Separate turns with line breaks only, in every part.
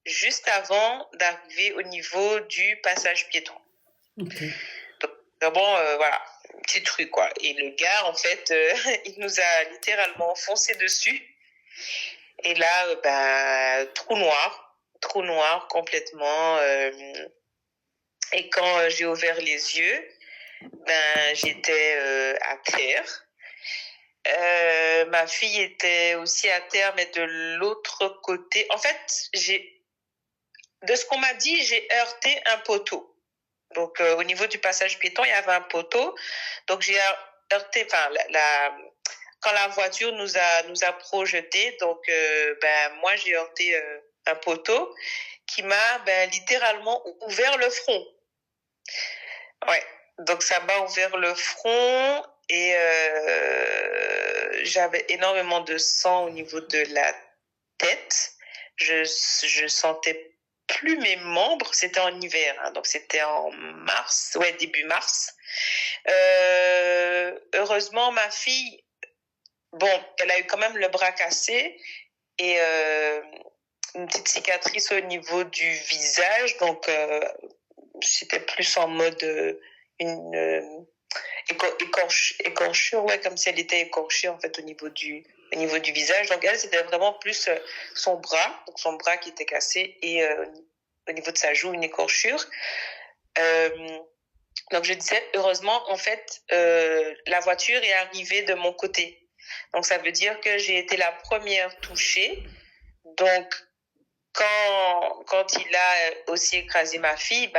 juste avant d'arriver au niveau du passage piéton.
Ok.
Donc, bon, voilà, petit truc, quoi. Et le gars, en fait, il nous a littéralement foncé dessus. Et là, trou noir complètement. Et quand j'ai ouvert les yeux, j'étais à terre. Ma fille était aussi à terre, mais de l'autre côté. En fait, de ce qu'on m'a dit, j'ai heurté un poteau. Donc, au niveau du passage piéton, il y avait un poteau. Donc, j'ai heurté, quand la voiture nous a projetés, donc, moi, j'ai heurté un poteau qui m'a littéralement ouvert le front. Ouais. Donc, ça m'a ouvert le front et j'avais énormément de sang au niveau de la tête. Je sentais plus mes membres. C'était en hiver, hein, donc c'était en mars, début mars. Heureusement, ma fille, elle a eu quand même le bras cassé et une petite cicatrice au niveau du visage, donc c'était plus en mode écorchure, comme si elle était écorchée en fait au niveau du visage. Donc elle, c'était vraiment plus son bras qui était cassé et au niveau de sa joue, une écorchure. Donc je disais, heureusement, en fait, la voiture est arrivée de mon côté. Donc ça veut dire que j'ai été la première touchée. Donc quand il a aussi écrasé ma fille,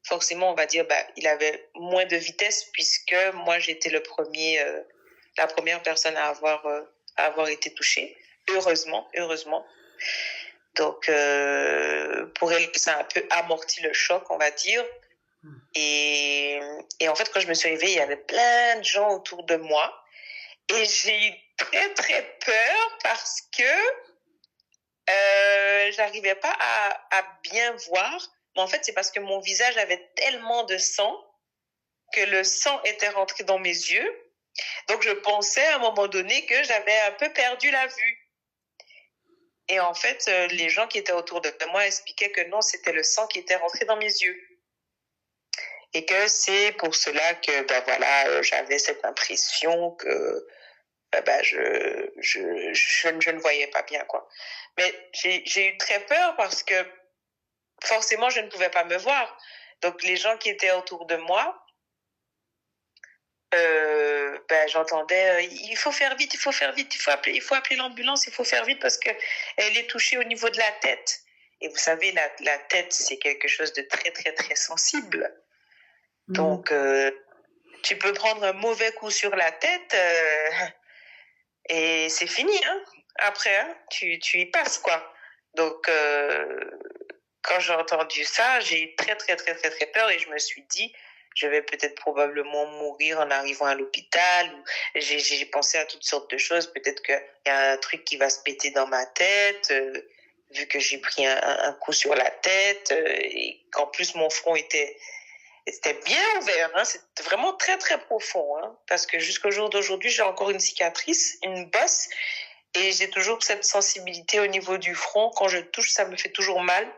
forcément, on va dire, il avait moins de vitesse puisque moi, j'étais la première personne à avoir été touchée. Heureusement. Donc, pour elle, ça a un peu amorti le choc, on va dire. Et en fait, quand je me suis réveillée, il y avait plein de gens autour de moi. Et j'ai eu très, très peur parce que j'arrivais pas à bien voir. Mais en fait, c'est parce que mon visage avait tellement de sang que le sang était rentré dans mes yeux. Donc, je pensais à un moment donné que j'avais un peu perdu la vue. Et en fait, les gens qui étaient autour de moi expliquaient que non, c'était le sang qui était rentré dans mes yeux. Et que c'est pour cela que, j'avais cette impression que je ne voyais pas bien, quoi. Mais j'ai eu très peur parce que forcément, je ne pouvais pas me voir. Donc, les gens qui étaient autour de moi, j'entendais il faut faire vite, il faut appeler l'ambulance, il faut faire vite parce qu'elle est touchée au niveau de la tête. Et vous savez, la tête, c'est quelque chose de très, très, très sensible. Donc, tu peux prendre un mauvais coup sur la tête et c'est fini, hein. Après, hein, tu y passes, quoi. Donc, quand j'ai entendu ça, j'ai eu très, très, très, très, très peur et je me suis dit, je vais peut-être probablement mourir en arrivant à l'hôpital. J'ai pensé à toutes sortes de choses. Peut-être qu'il y a un truc qui va se péter dans ma tête, vu que j'ai pris un coup sur la tête et qu'en plus mon front était bien ouvert. Hein. C'était vraiment très, très profond. Hein, parce que jusqu'au jour d'aujourd'hui, j'ai encore une cicatrice, une bosse. Et j'ai toujours cette sensibilité au niveau du front. Quand je touche, ça me fait toujours mal.